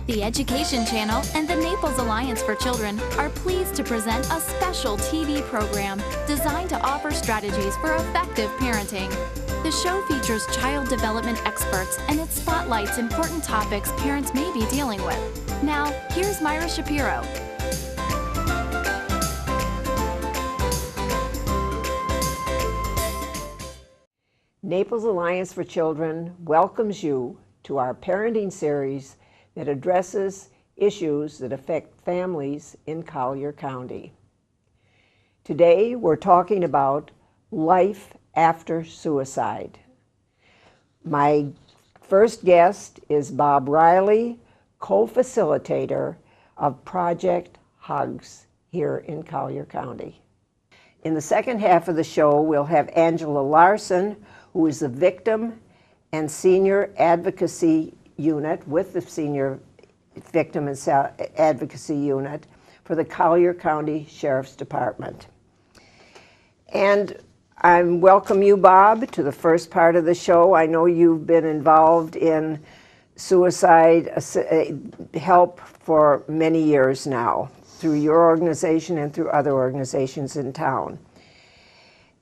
The Education Channel and the Naples Alliance for Children are pleased to present a special TV program designed to offer strategies for effective parenting. The show features child development experts and it spotlights important topics parents may be dealing with. Now, here's Myra Spairo. Naples Alliance for Children welcomes you to our parenting series that addresses issues that affect families in Collier County. Today, we're talking about life after suicide. My first guest is Bob Riley, Co-Facilitator of Project H.U.G.S here in Collier County. In the second half of the show, we'll have Angela Larson, who is the Victim and Senior Advocacy Unit with the Senior Victim and Advocacy Unit for the Collier County Sheriffs Department. And I welcome you, Bob, to the first part of the show. I know you've been involved in suicide help for many years now, through your organization and through other organizations in town.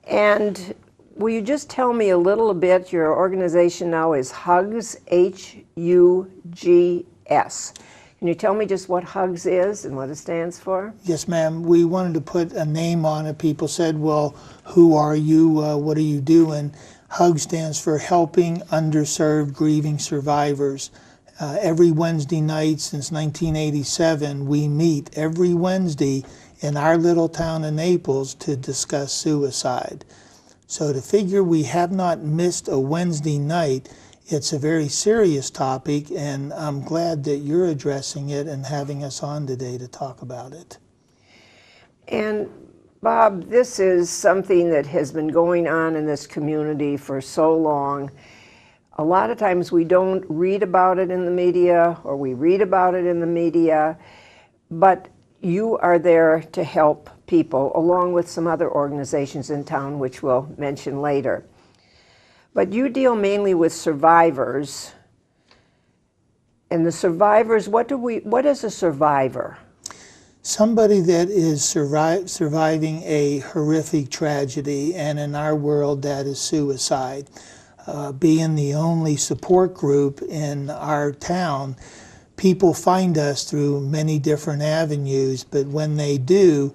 And will you just tell me a little bit, your organization now is H.U.G.S, H-U.G.S. Can you tell me just what H.U.G.S is and what it stands for? Yes, ma'am. We wanted to put a name on it. People said, well, who are you? What are you doing? H.U.G.S stands for Helping Underserved Grieving Survivors. Every Wednesday night since 1987, we meet every Wednesday in our little town of Naples to discuss suicide. So to figure we have not missed a Wednesday night, it's a very serious topic, and I'm glad that you're addressing it and having us on today to talk about it. And Bob, this is something that has been going on in this community for so long. A lot of times we don't read about it in the media, or we read about it in the media, but you are there to help people, along with some other organizations in town, which we'll mention later. But you deal mainly with survivors. And the survivors, what is a survivor? Somebody that is surviving a horrific tragedy, and in our world that is suicide. Being the only support group in our town, people find us through many different avenues, but when they do,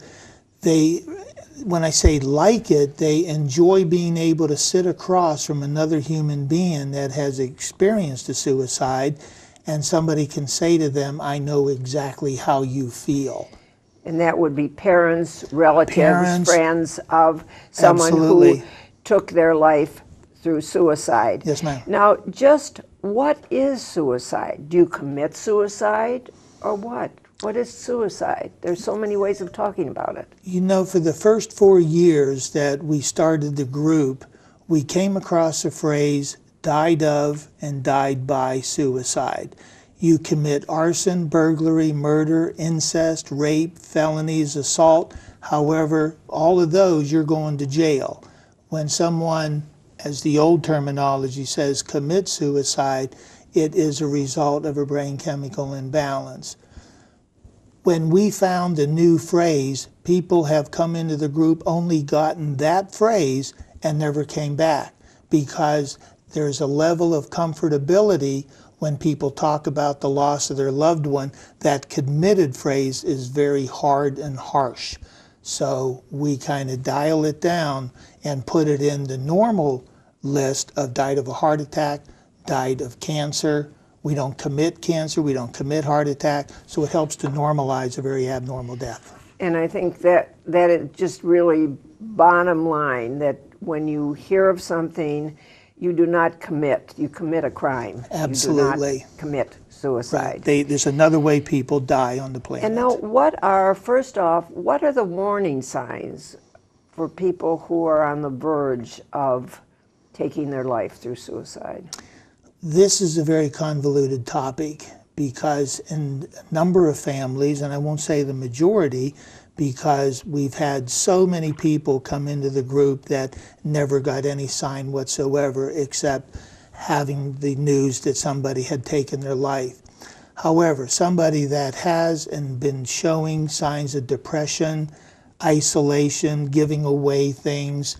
when I say like it, they enjoy being able to sit across from another human being that has experienced a suicide, and somebody can say to them, I know exactly how you feel. And that would be parents, relatives, friends of someone Absolutely. Who took their life through suicide. Yes, ma'am. Now, just what is suicide? Do you commit suicide, or what? What is suicide? There's so many ways of talking about it. You know, for the first 4 years that we started the group, we came across the phrase died of and died by suicide. You commit arson, burglary, murder, incest, rape, felonies, assault. However, all of those, you're going to jail. When someone, as the old terminology says, commits suicide, it is a result of a brain chemical imbalance. When we found a new phrase, people have come into the group, only gotten that phrase, and never came back, because there's a level of comfortability when people talk about the loss of their loved one. That committed phrase is very hard and harsh. So we kind of dial it down and put it in the normal list of died of a heart attack, died of cancer. We don't commit cancer, we don't commit heart attack, so it helps to normalize a very abnormal death. And I think that is just really bottom line, that when you hear of something, you do not commit. You commit a crime. Absolutely. You do not commit suicide. Right. There's another way people die on the planet. And now, first off, what are the warning signs for people who are on the verge of taking their life through suicide? This is a very convoluted topic, because in a number of families, and I won't say the majority, because we've had so many people come into the group that never got any sign whatsoever except having the news that somebody had taken their life. However, somebody that has and been showing signs of depression, isolation, giving away things,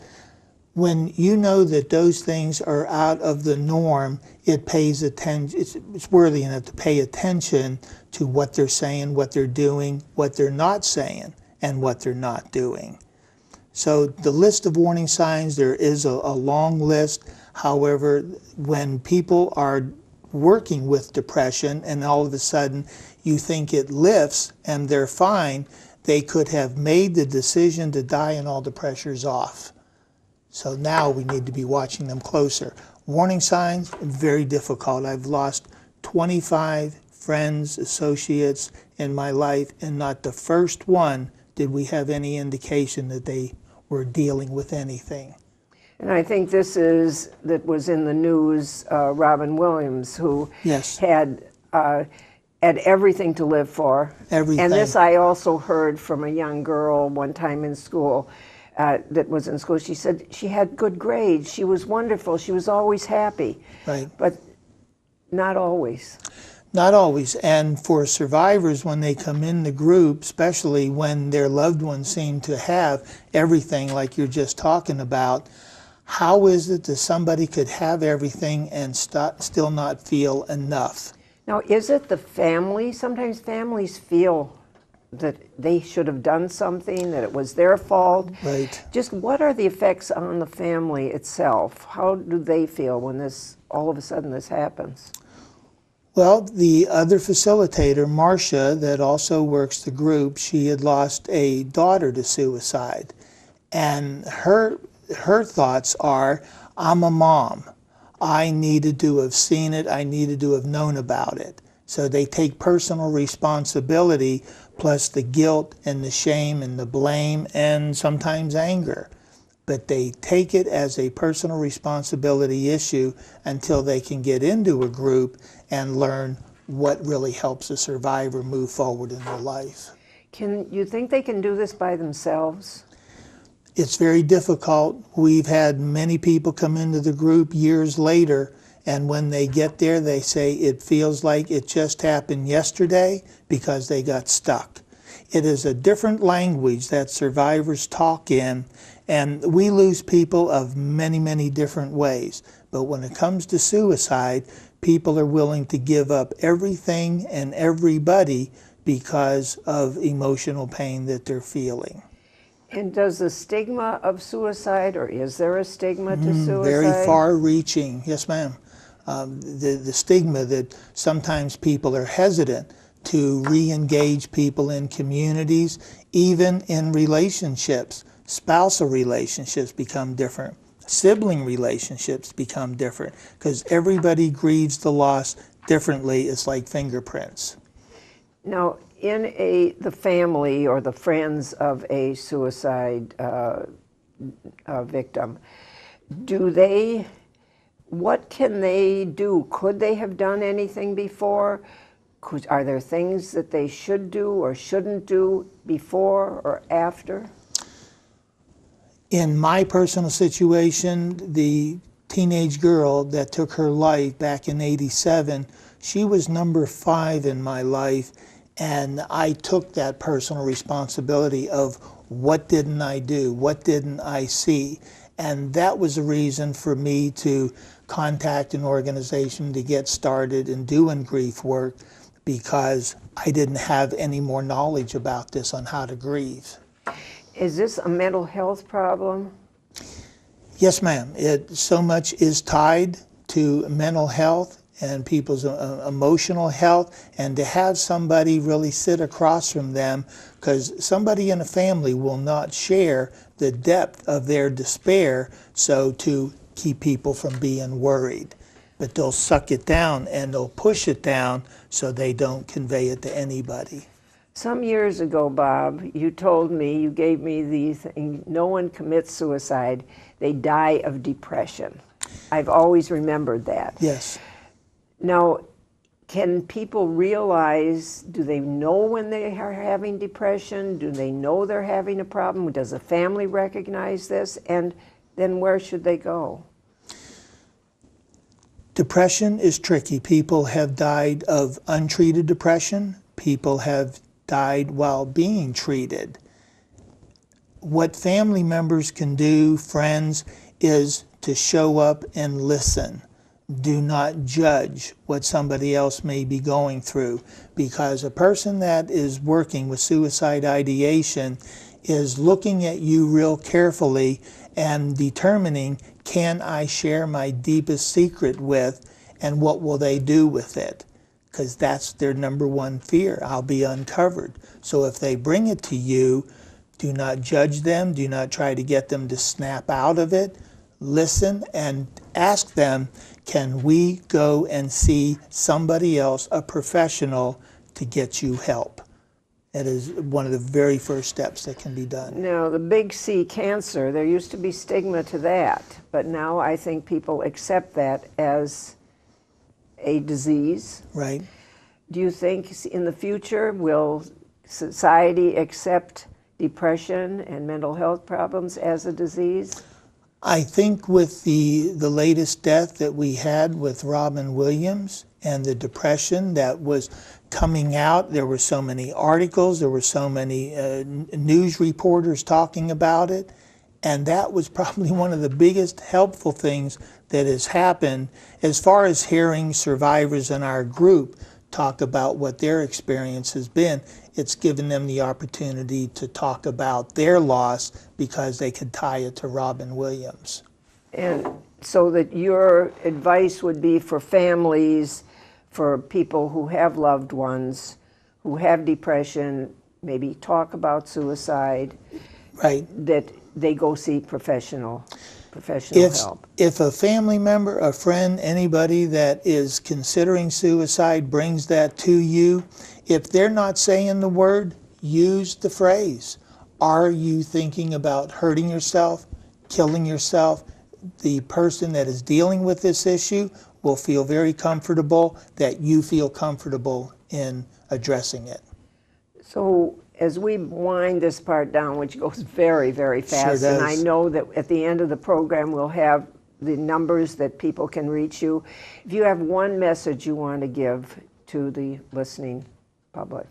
when you know that those things are out of the norm, it pays attention. It's worthy enough to pay attention to what they're saying, what they're doing, what they're not saying, and what they're not doing. So the list of warning signs, there is a long list. However, when people are working with depression and all of a sudden you think it lifts and they're fine, they could have made the decision to die and all the pressure's off. So now we need to be watching them closer. Warning signs, very difficult. I've lost 25 friends, associates in my life, and not the first one did we have any indication that they were dealing with anything. And I think that was in the news, Robin Williams, who Yes. had everything to live for. Everything. And this I also heard from a young girl one time in school, that was in school. She said she had good grades. She was wonderful. She was always happy. Right. But not always. Not always. And for survivors, when they come in the group, especially when their loved ones seem to have everything like you're just talking about, how is it that somebody could have everything and still not feel enough? Now, is it the family? Sometimes families feel that they should have done something, that it was their fault. Right. Just what are the effects on the family itself? How do they feel when all of a sudden this happens? Well, the other facilitator, Marcia, that also works the group, she had lost a daughter to suicide. And her thoughts are, I'm a mom. I needed to have seen it. I needed to have known about it. So they take personal responsibility, plus the guilt and the shame and the blame and sometimes anger. But they take it as a personal responsibility issue until they can get into a group and learn what really helps a survivor move forward in their life. Can you think they can do this by themselves? It's very difficult. We've had many people come into the group years later, and when they get there, they say it feels like it just happened yesterday because they got stuck. It is a different language that survivors talk in, and we lose people of many, many different ways. But when it comes to suicide, people are willing to give up everything and everybody because of emotional pain that they're feeling. And does the stigma of suicide, or is there a stigma to suicide? Very far-reaching, yes ma'am. The stigma that sometimes people are hesitant to re-engage people in communities, even in relationships. Spousal relationships become different. Sibling relationships become different because everybody grieves the loss differently. It's like fingerprints. Now, in the family or the friends of a suicide victim, what can they do? Could they have done anything before? Are there things that they should do or shouldn't do before or after? In my personal situation, the teenage girl that took her life back in '87, she was number 5 in my life, and I took that personal responsibility of what didn't I do, what didn't I see, and that was a reason for me to contact an organization to get started in doing grief work, because I didn't have any more knowledge about this on how to grieve. Is this a mental health problem? Yes, ma'am. So much is tied to mental health and people's emotional health, and to have somebody really sit across from them, because somebody in a family will not share the depth of their despair, so to keep people from being worried. But they'll suck it down and they'll push it down so they don't convey it to anybody. Some years ago, Bob, you told me, you gave me these, no one commits suicide, they die of depression. I've always remembered that. Yes. Now, can people realize, do they know when they are having depression? Do they know they're having a problem? Does the family recognize this? And then where should they go? Depression is tricky. People have died of untreated depression. People have died while being treated. What family members can do, friends, is to show up and listen. Do not judge what somebody else may be going through, because a person that is working with suicide ideation is looking at you real carefully and determining, can I share my deepest secret with, and what will they do with it? Because that's their number one fear. I'll be uncovered. So if they bring it to you, do not judge them. Do not try to get them to snap out of it. Listen and ask them, can we go and see somebody else, a professional, to get you help? It is one of the very first steps that can be done. Now, the big C, cancer, there used to be stigma to that, but now I think people accept that as a disease. Right. Do you think in the future will society accept depression and mental health problems as a disease? I think with the latest death that we had with Robin Williams and the depression that was coming out, there were so many articles, there were so many news reporters talking about it, and that was probably one of the biggest helpful things that has happened as far as hearing survivors in our group talk about what their experience has been. It's given them the opportunity to talk about their loss because they could tie it to Robin Williams. And so that your advice would be for families, for people who have loved ones, who have depression, maybe talk about suicide, right? That they go see professional help. If a family member, a friend, anybody that is considering suicide brings that to you, if they're not saying the word, use the phrase. Are you thinking about hurting yourself, killing yourself? The person that is dealing with this issue will feel very comfortable that you feel comfortable in addressing it. So as we wind this part down, which goes very, very fast, Sure does. and I know that at the end of the program we'll have the numbers that people can reach you. If you have one message you want to give to the listening public.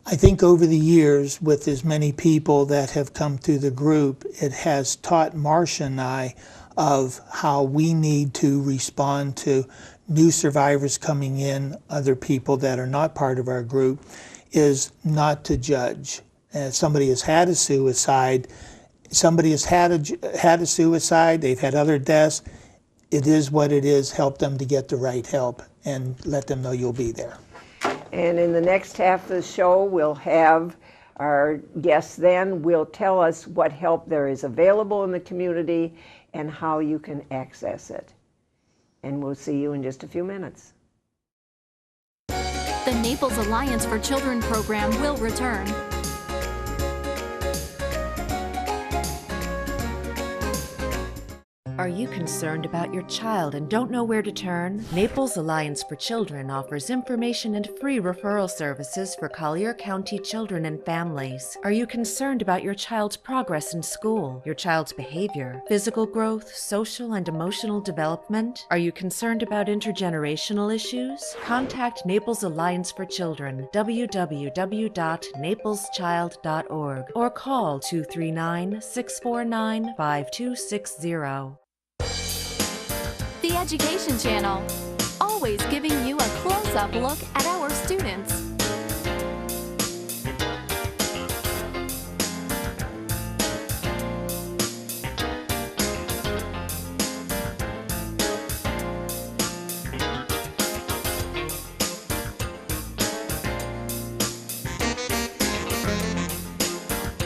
I think over the years, with as many people that have come through the group, it has taught Marcia and I of how we need to respond to new survivors coming in, other people that are not part of our group, is not to judge. If somebody has had a suicide, somebody has had a suicide, they've had other deaths, it is what it is. Help them to get the right help and let them know you'll be there. And in the next half of the show, we'll have our guests then will tell us what help there is available in the community and how you can access it. And we'll see you in just a few minutes. The Naples Alliance for Children program will return. Are you concerned about your child and don't know where to turn? Naples Alliance for Children offers information and free referral services for Collier County children and families. Are you concerned about your child's progress in school, your child's behavior, physical growth, social and emotional development? Are you concerned about intergenerational issues? Contact Naples Alliance for Children, www.napleschild.org, or call 239-649-5260. The Education Channel, always giving you a close-up look at our students.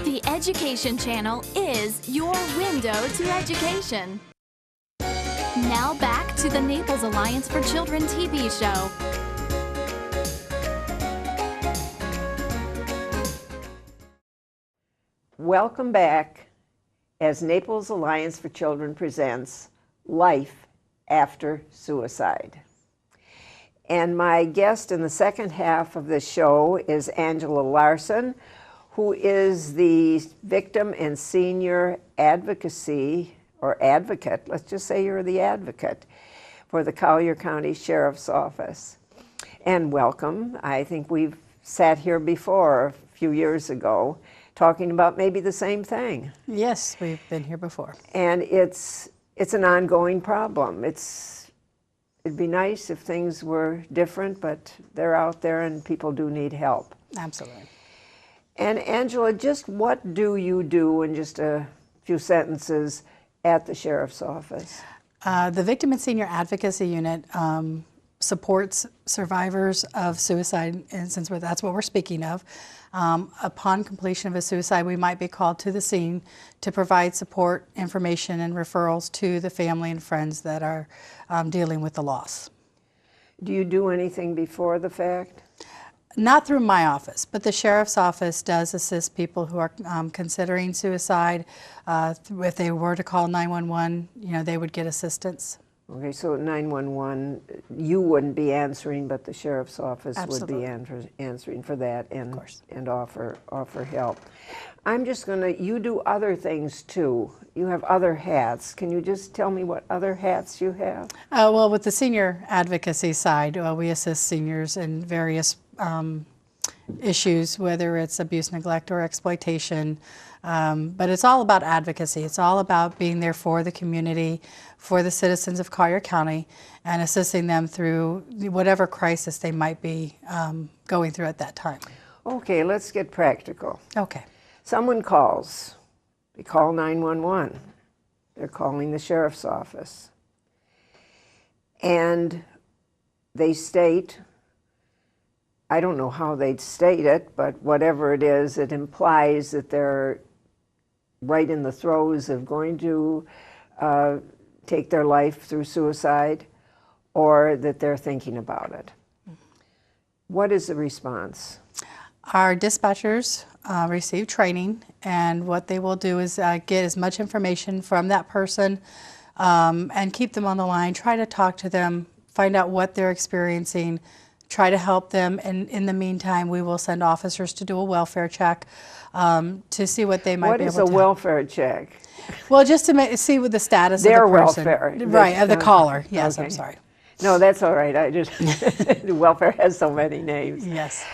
The Education Channel is your window to education. Now back to the Naples Alliance for Children TV show. Welcome back as Naples Alliance for Children presents Life After Suicide. And my guest in the second half of the show is Angela Larson, who is the Victim and Senior Advocacy or advocate, let's just say you're the advocate for the Collier County Sheriffs Office. And welcome. I think we've sat here before a few years ago talking about maybe the same thing. Yes, we've been here before. And it's an ongoing problem. It'd be nice if things were different, but they're out there and people do need help. Absolutely. And Angela, just what do you do in just a few sentences at the Sheriff's Office? The Victim and Senior Advocacy Unit supports survivors of suicide, and since that's what we're speaking of, upon completion of a suicide, we might be called to the scene to provide support, information, and referrals to the family and friends that are dealing with the loss. Do you do anything before the fact? Not through my office, but the Sheriff's Office does assist people who are considering suicide. If they were to call 911, they would get assistance. Okay, so 911, you wouldn't be answering, but the Sheriff's Office Absolutely. would be answering for that and, Of course. and offer help. I'm just you do other things too. You have other hats. Can you just tell me what other hats you have? Well, with the senior advocacy side, we assist seniors in various issues, whether it's abuse, neglect, or exploitation. But it's all about advocacy. It's all about being there for the community, for the citizens of Collier County, and assisting them through whatever crisis they might be going through at that time. Okay, let's get practical. Okay. Someone calls. They call 911. They're calling the Sheriff's Office. And they state, I don't know how they'd state it, but whatever it is, it implies that they're right in the throes of going to take their life through suicide, or that they're thinking about it. What is the response? Our dispatchers receive training, and what they will do is get as much information from that person and keep them on the line, try to talk to them, find out what they're experiencing, try to help them, and in the meantime, we will send officers to do a welfare check to see what they might be able to. What is a welfare check? Well, just to see what the status Their of the person. welfare. Right, of the caller. Yes, Okay. I'm sorry. No, that's all right. I just, welfare has so many names. Yes.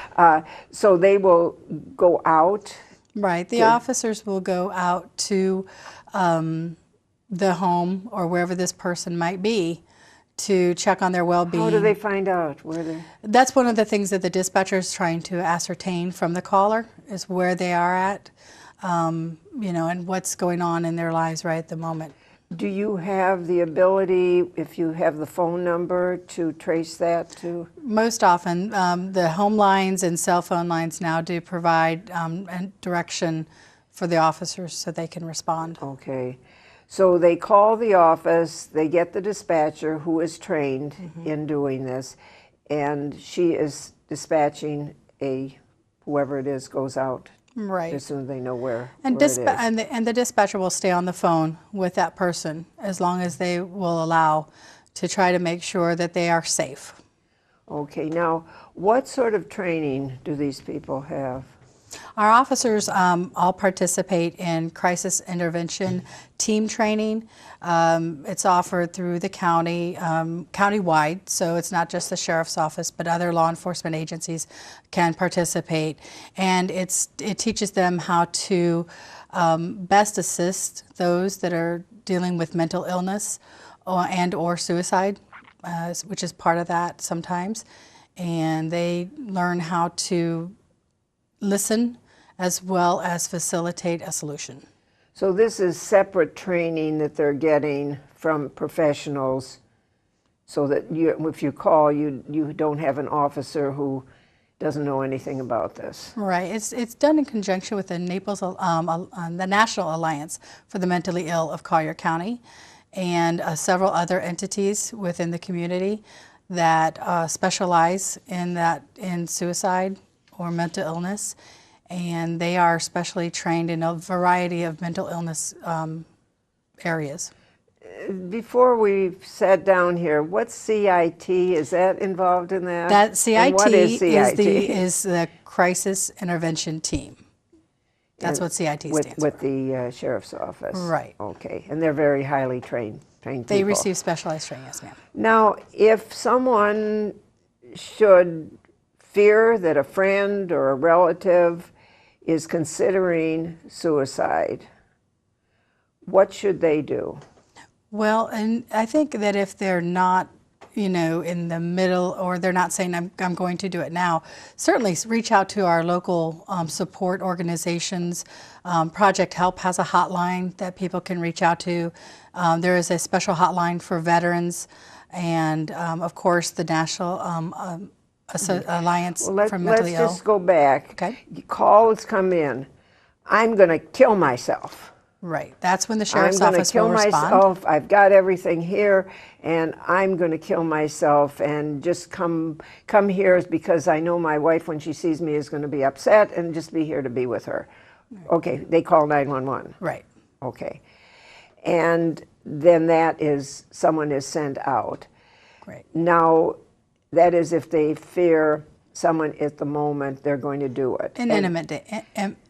So they will go out. Right, the officers will go out to the home or wherever this person might be to check on their well-being. How do they find out where they? That's one of the things that the dispatcher is trying to ascertain from the caller, is where they are at, and what's going on in their lives right at the moment. Do you have the ability, if you have the phone number, to trace that to? Most often, the home lines and cell phone lines now do provide direction for the officers so they can respond. Okay. So they call the office, they get the dispatcher who is trained in doing this, and she is dispatching whoever it is goes out. Right. As soon as they know where And, it is. and the dispatcher will stay on the phone with that person as long as they will allow, to try to make sure that they are safe. Okay, now what sort of training do these people have? Our officers all participate in crisis intervention team training. It's offered through the county, countywide, so it's not just the Sheriff's Office, but other law enforcement agencies can participate. And it teaches them how to best assist those that are dealing with mental illness or suicide, which is part of that sometimes. And they learn how to listen as well as facilitate a solution. So this is separate training that they're getting from professionals, so that if you call, you don't have an officer who doesn't know anything about this. Right. It's done in conjunction with the Naples, the National Alliance for the Mentally Ill of Collier County, and several other entities within the community that specialize in suicide or mental illness, and they are specially trained in a variety of mental illness areas. Before we sat down here, what's CIT? Is that involved in that? That CIT, And what is CIT? is the Crisis Intervention Team. That's what CIT stands for. With the Sheriff's Office. Right. Okay, and they're very highly trained people. They receive specialized training, yes, ma'am. Now, if someone should fear that a friend or a relative is considering suicide, what should they do? Well, and I think that if they're not, in the middle, or they're not saying, I'm going to do it now, certainly reach out to our local support organizations. Project Help has a hotline that people can reach out to. There is a special hotline for veterans, and of course the National Alliance for Mentally Ill. Let's just go back. Okay. Calls come in. I'm going to kill myself. Right. That's when the Sheriff's I'm going Office to kill will respond. myself. I've got everything here, and I'm going to kill myself. And just come here is because I know my wife, when she sees me, is going to be upset, and just be here to be with her. Okay. They call 911. Right. Okay. And then someone is sent out. Great. Now, that is if they fear someone at the moment, they're going to do it.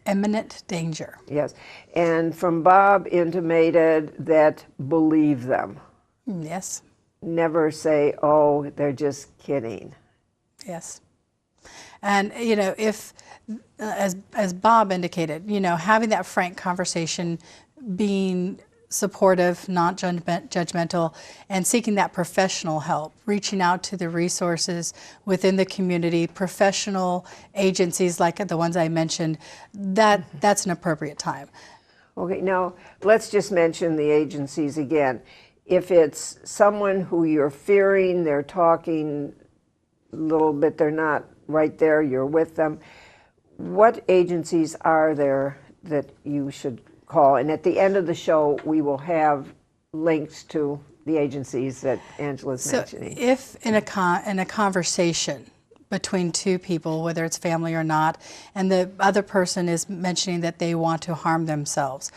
Imminent danger. Yes. And from Bob intimated that believe them. Yes. Never say, oh, they're just kidding. Yes. And, if, as Bob indicated, having that frank conversation, being supportive, not judgmental, and seeking that professional help, reaching out to the resources within the community, professional agencies like the ones I mentioned, that's an appropriate time. Okay, now let's just mention the agencies again. If it's someone who you're fearing, they're talking a little bit, they're not right there, you're with them, what agencies are there that you should call? And at the end of the show, we will have links to the agencies that Angela's mentioning. If in a conversation between two people, whether it's family or not, and the other person is mentioning that they want to harm themselves,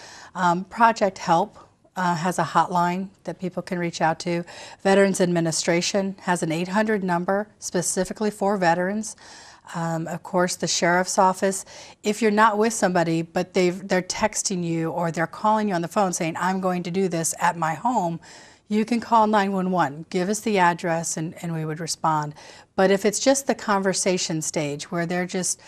Project Help has a hotline that people can reach out to. Veterans Administration has an 800 number specifically for veterans. Of course, the Sheriff's Office. If you're not with somebody, but they're texting you or they're calling you on the phone saying, I'm going to do this at my home, you can call 911. Give us the address and we would respond. But if it's just the conversation stage where they're just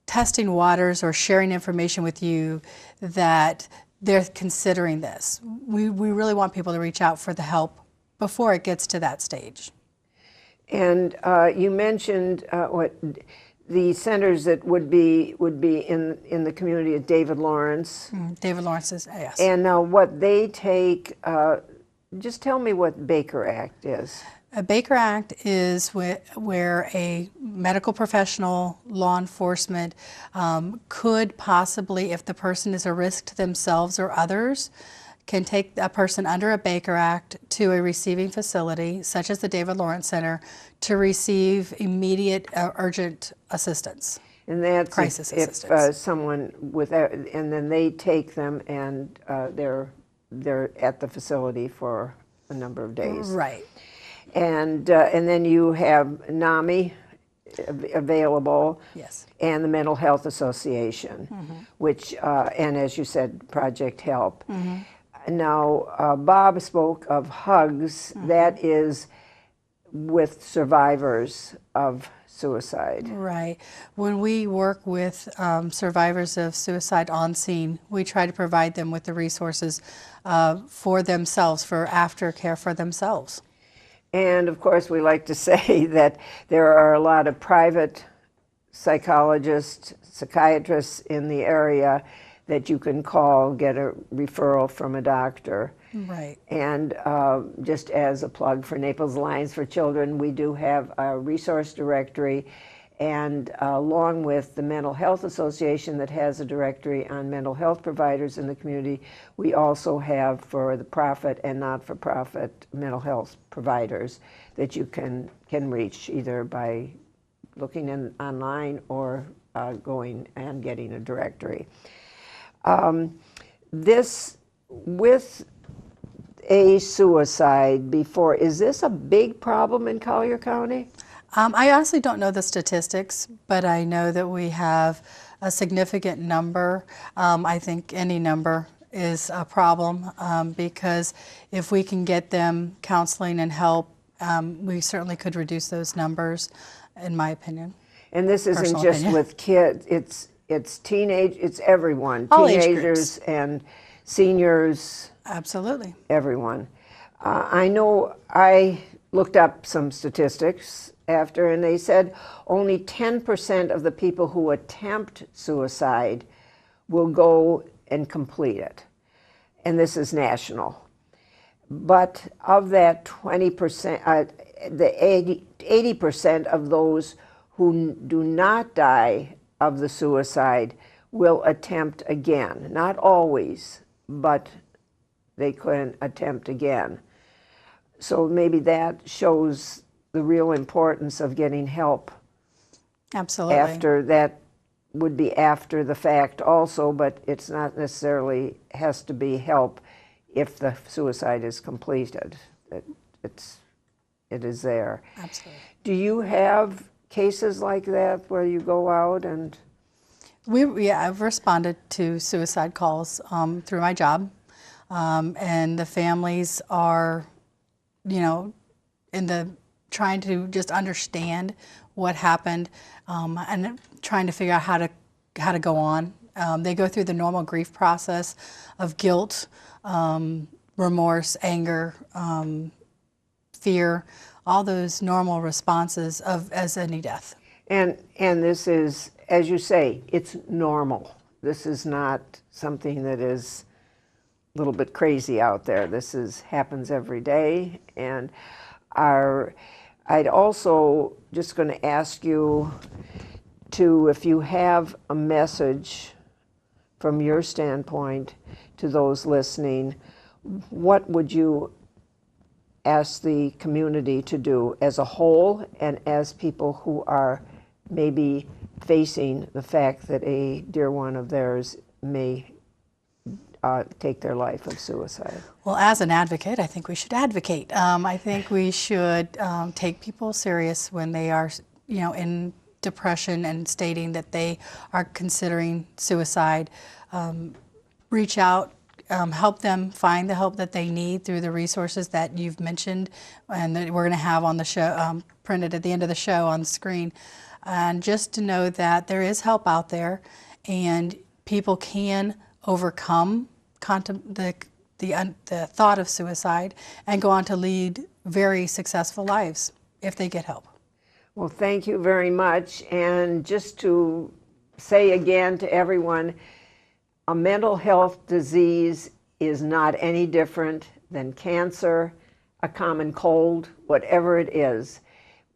testing waters or sharing information with you that they're considering this, we really want people to reach out for the help before it gets to that stage. And you mentioned the centers that would be in the community of David Lawrence. David Lawrence is, yes. And now what they take, just tell me what Baker Act is. A Baker Act is where a medical professional, law enforcement, could possibly, if the person is a risk to themselves or others, can take a person under a Baker Act to a receiving facility, such as the David Lawrence Center, to receive immediate urgent assistance. And that's crisis if assistance. Someone without, and then they take them and they're at the facility for a number of days. Right. And then you have NAMI available. Yes. And the Mental Health Association, which, and as you said, Project Help. Now, Bob spoke of H.U.G.S. That is with survivors of suicide. Right. When we work with survivors of suicide on scene, we try to provide them with the resources for themselves, for aftercare for themselves. And of course, we like to say that there are a lot of private psychologists, psychiatrists in the area that you can call, get a referral from a doctor. Right. And just as a plug for Naples Alliance for Children, we do have a resource directory, and along with the Mental Health Association that has a directory on mental health providers in the community, we also have for the profit and not-for-profit mental health providers that you can reach either by looking online or going and getting a directory. This, with a suicide before, is this a big problem in Collier County? I honestly don't know the statistics, but I know that we have a significant number. I think any number is a problem because if we can get them counseling and help, we certainly could reduce those numbers, in my opinion. And this isn't Personal just opinion. with kids, it's it's everyone. All age Teenagers groups. and seniors, Absolutely. everyone. I know I looked up some statistics after, and they said only 10% of the people who attempt suicide will go and complete it. And this is national. But of that 20%, the 80% of those who do not die of the suicide will attempt again. Not always, but they can attempt again. So maybe that shows the real importance of getting help. Absolutely. After that would be after the fact also, but it's not necessarily has to be help if the suicide is completed. It is there. Absolutely. Do you have cases like that where you go out and? I've responded to suicide calls through my job, and the families are, trying to just understand what happened and trying to figure out how to go on. They go through the normal grief process of guilt, remorse, anger, fear, all those normal responses as any death. And this is, as you say, it's normal. This is not something that is a little bit crazy out there. This happens every day. And I'd also just going to ask you to, if you have a message from your standpoint to those listening, what would you ask the community to do as a whole and as people who are maybe facing the fact that a dear one of theirs may take their life of suicide? Well, as an advocate, I think we should advocate. I think we should take people serious when they are, in depression and stating that they are considering suicide. Reach out, help them find the help that they need through the resources that you've mentioned and that we're going to have on the show, printed at the end of the show on the screen. And just to know that there is help out there and people can overcome the thought of suicide and go on to lead very successful lives if they get help. Well, thank you very much. And just to say again to everyone, a mental health disease is not any different than cancer, a common cold, whatever it is.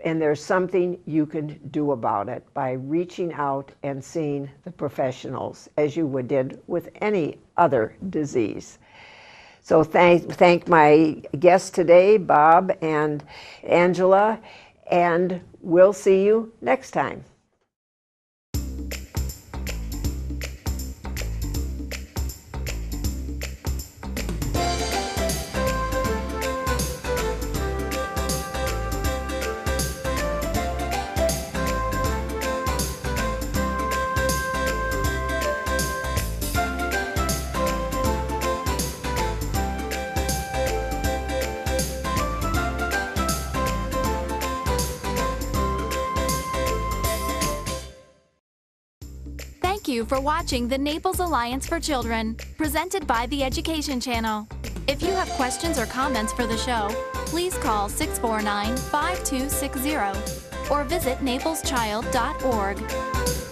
And there's something you can do about it by reaching out and seeing the professionals, as you did with any other disease. So thank my guests today, Bob and Angela, and we'll see you next time. Thank you for watching the Naples Alliance for Children, presented by the Education Channel. If you have questions or comments for the show, please call 649-5260 or visit napleschild.org.